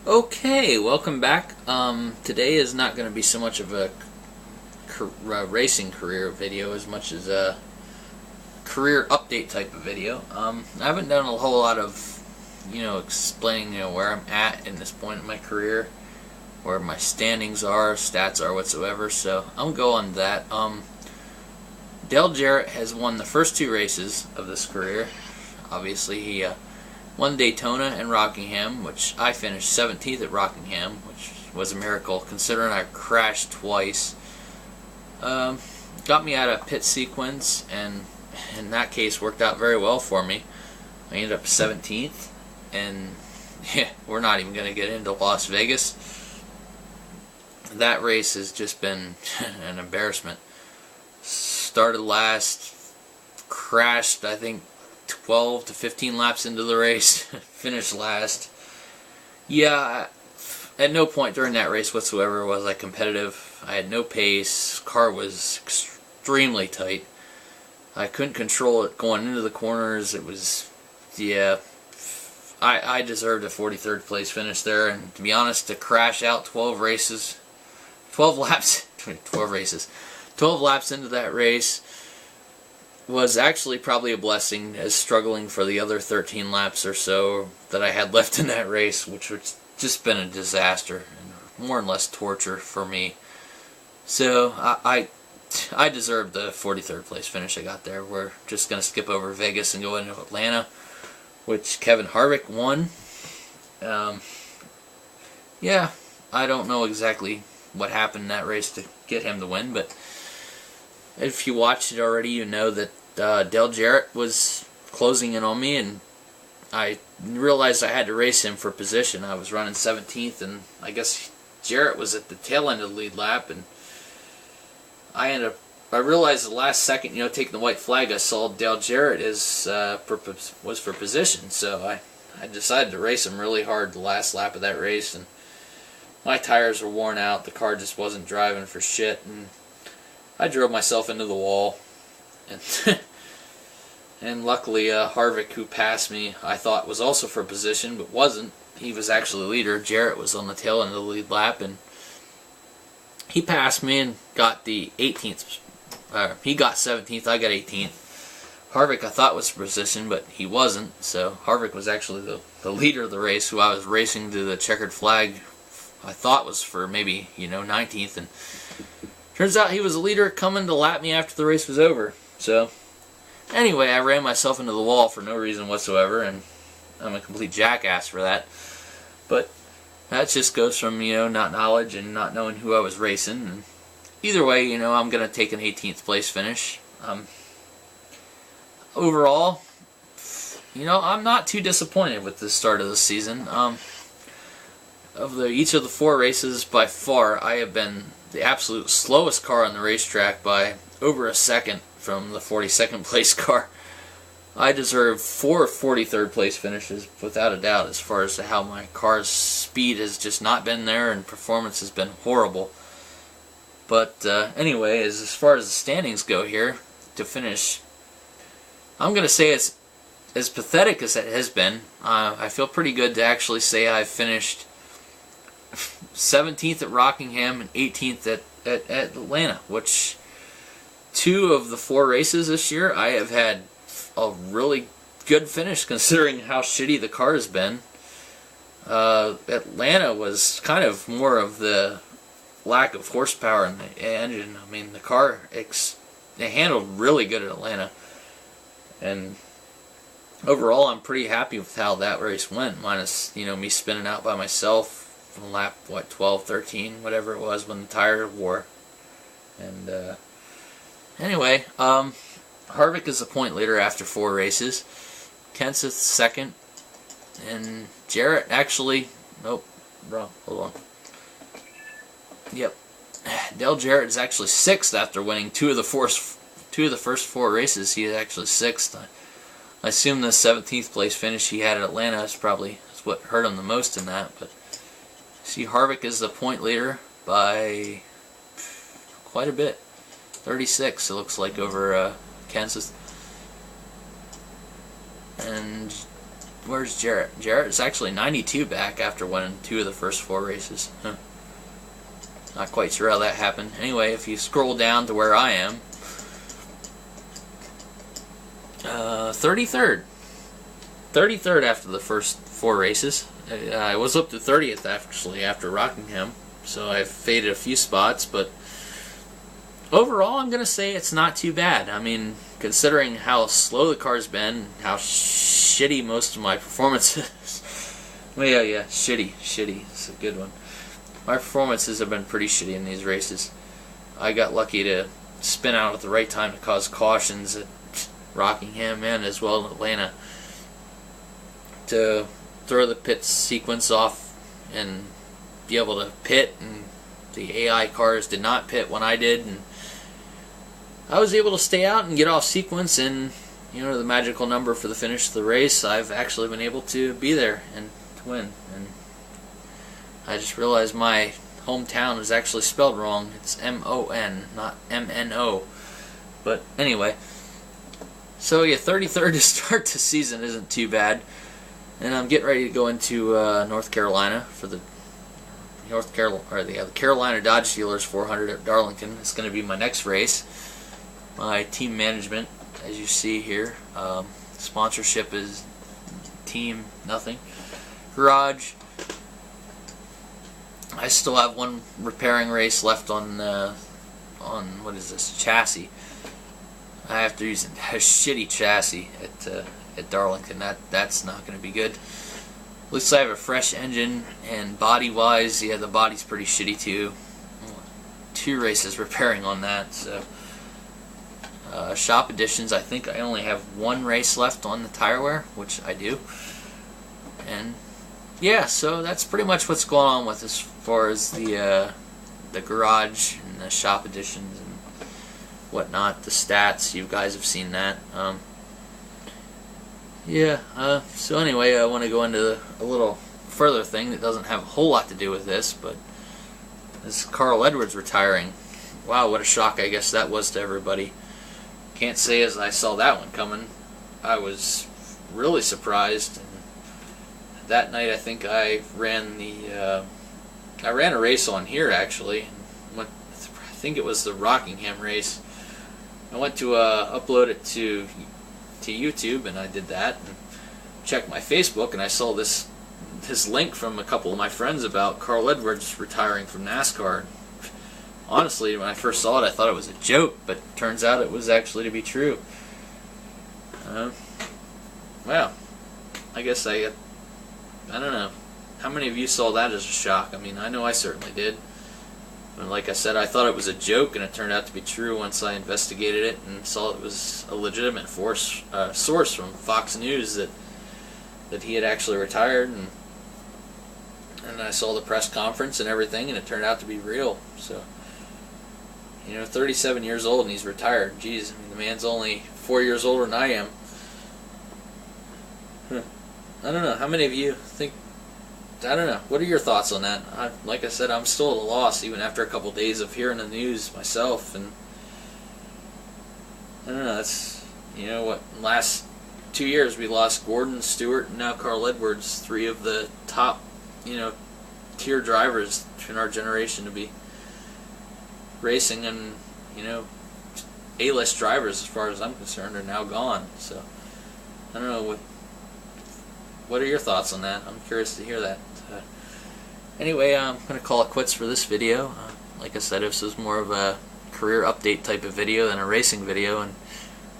Okay, welcome back. Today is not going to be so much of a racing career video as much as a career update type of video. I haven't done a whole lot of, explaining, where I'm at in this point in my career, where my standings are, stats are, whatsoever. So I'm going that. Dale Jarrett has won the first two races of this career. Obviously, he won Daytona and Rockingham, which I finished 17th at Rockingham, which was a miracle considering I crashed twice. Got me out of pit sequence, and in that case worked out very well for me. I ended up 17th, and yeah, we're not even going to get into Las Vegas. That race has just been an embarrassment. Started last, crashed, I think, 12 to 15 laps into the race, finished last. Yeah, at no point during that race whatsoever was I competitive. I had no pace. Car was extremely tight. I couldn't control it going into the corners. It was, yeah, I deserved a 43rd place finish there. And to be honest, to crash out 12 laps into that race was actually probably a blessing, as struggling for the other 13 laps or so that I had left in that race, which would just been a disaster and more or less torture for me. So I deserved the 43rd place finish I got there. We're just going to skip over Vegas and go into Atlanta, which Kevin Harvick won. Yeah, I don't know exactly what happened in that race to get him the win, but if you watched it already, you know that Dale Jarrett was closing in on me, and I realized I had to race him for position. I was running 17th, and I guess Jarrett was at the tail end of the lead lap, and I realized the last second, taking the white flag, I saw Dale Jarrett was for position, so I decided to race him really hard the last lap of that race, and my tires were worn out. The car just wasn't driving for shit, and I drove myself into the wall, and luckily Harvick, who passed me, I thought was also for position, but wasn't. He was actually leader. Jarrett was on the tail end of the lead lap, and he passed me and got the 18th. He got 17th, I got 18th. Harvick I thought was for position, but he wasn't, so Harvick was actually the leader of the race, who I was racing to the checkered flag I thought was for maybe, 19th, and turns out he was the leader coming to lap me after the race was over. So, anyway, I ran myself into the wall for no reason whatsoever, and I'm a complete jackass for that. But that just goes from, not knowledge and not knowing who I was racing. And either way, I'm going to take an 18th place finish. Overall, I'm not too disappointed with the start of the season. Each of the four races, by far, I have been the absolute slowest car on the racetrack by over a second from the 42nd place car. I deserve 4 43rd place finishes without a doubt, as far as how my car's speed has just not been there and performance has been horrible. But anyway, as far as the standings go here, to finish, I'm going to say it's as pathetic as it has been. I feel pretty good to actually say I've finished 17th at Rockingham and 18th at Atlanta, which 2 of the 4 races this year I have had a really good finish considering how shitty the car has been. Atlanta was kind of more of the lack of horsepower in the engine. I mean, the car they handled really good at Atlanta, and overall I'm pretty happy with how that race went, minus me spinning out by myself from lap 12, 13, whatever it was when the tire wore. And anyway, Harvick is the point leader after 4 races. Kenseth second, and Jarrett actually, nope, wrong, hold on. Yep, Dale Jarrett is actually 6th after winning 2 of the first 4 races. He is actually 6th. I assume the 17th place finish he had at Atlanta is probably what hurt him the most in that. But see, Harvick is the point leader by quite a bit, 36 it looks like, over Kenseth. And Where's Jarrett? Jarrett's actually 92 back after winning 2 of the first 4 races. Huh. Not quite sure how that happened. Anyway, if you scroll down to where I am, 33rd. 33rd after the first 4 races. I was up to 30th actually after Rockingham, so I faded a few spots, but overall I'm going to say it's not too bad. I mean, considering how slow the car's been, how shitty most of my performance is. Well, yeah, shitty. It's a good one. My performances have been pretty shitty in these races. I got lucky to spin out at the right time to cause cautions at Rockingham and as well in Atlanta to throw the pit sequence off and be able to pit, and the AI cars did not pit when I did, and I was able to stay out and get off sequence, and you know, the magical number for the finish of the race, I've actually been able to be there and to win. And I just realized my hometown is actually spelled wrong. It's M-O-N, not M-N-O. But anyway, so yeah, 33rd to start the season isn't too bad. And I'm getting ready to go into North Carolina for the Carolina Dodge Dealers 400 at Darlington. It's going to be my next race. My team management, as you see here, sponsorship is team nothing. Garage. I still have one repairing race left on what is this, chassis. I have to use a shitty chassis at Darlington. That's not going to be good. Looks like I have a fresh engine, and body-wise, yeah, the body's pretty shitty too. 2 races repairing on that. So shop additions, I think I only have 1 race left on the tire wear, which I do. And yeah, so that's pretty much what's going on with as far as the garage and the shop additions and whatnot. The stats, you guys have seen that. So anyway, I want to go into a little further thing that doesn't have a whole lot to do with this, but this Carl Edwards retiring. Wow, what a shock I guess that was to everybody. Can't say as I saw that one coming. I was really surprised. And that night I think I ran I ran a race on here actually. I think it was the Rockingham race. I went to upload it to YouTube, and I did that and checked my Facebook, and I saw this link from a couple of my friends about Carl Edwards retiring from NASCAR. Honestly, when I first saw it, I thought it was a joke, but it turns out it was actually to be true. Well, I guess I don't know. How many of you saw that as a shock? I mean, I know I certainly did. And like I said, I thought it was a joke, and it turned out to be true once I investigated it and saw it was a legitimate source from Fox News that he had actually retired, and I saw the press conference and everything, and it turned out to be real. So, 37 years old and he's retired. Jeez, I mean, the man's only 4 years older than I am. I don't know. How many of you think? I don't know. What are your thoughts on that? Like I said, I'm still at a loss even after a couple days of hearing the news myself, and I don't know. That's what. In the last 2 years, we lost Gordon, Stewart, and now Carl Edwards, 3 of the top, tier drivers in our generation to be racing, and A-list drivers, as far as I'm concerned, are now gone. So I don't know what are your thoughts on that? I'm curious to hear that. Anyway, I'm going to call it quits for this video. Like I said, this was more of a career update type of video than a racing video, and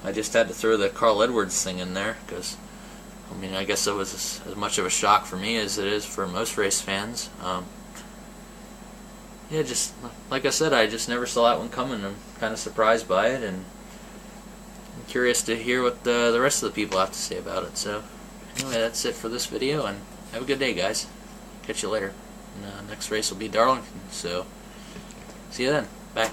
I just had to throw the Carl Edwards thing in there because, I mean, I guess it was as much of a shock for me as it is for most race fans. Yeah, just like I said, I just never saw that one coming. I'm kind of surprised by it, and I'm curious to hear what the rest of the people have to say about it. So anyway, that's it for this video, and have a good day, guys. Catch you later. And, next race will be Darlington, so see you then. Bye.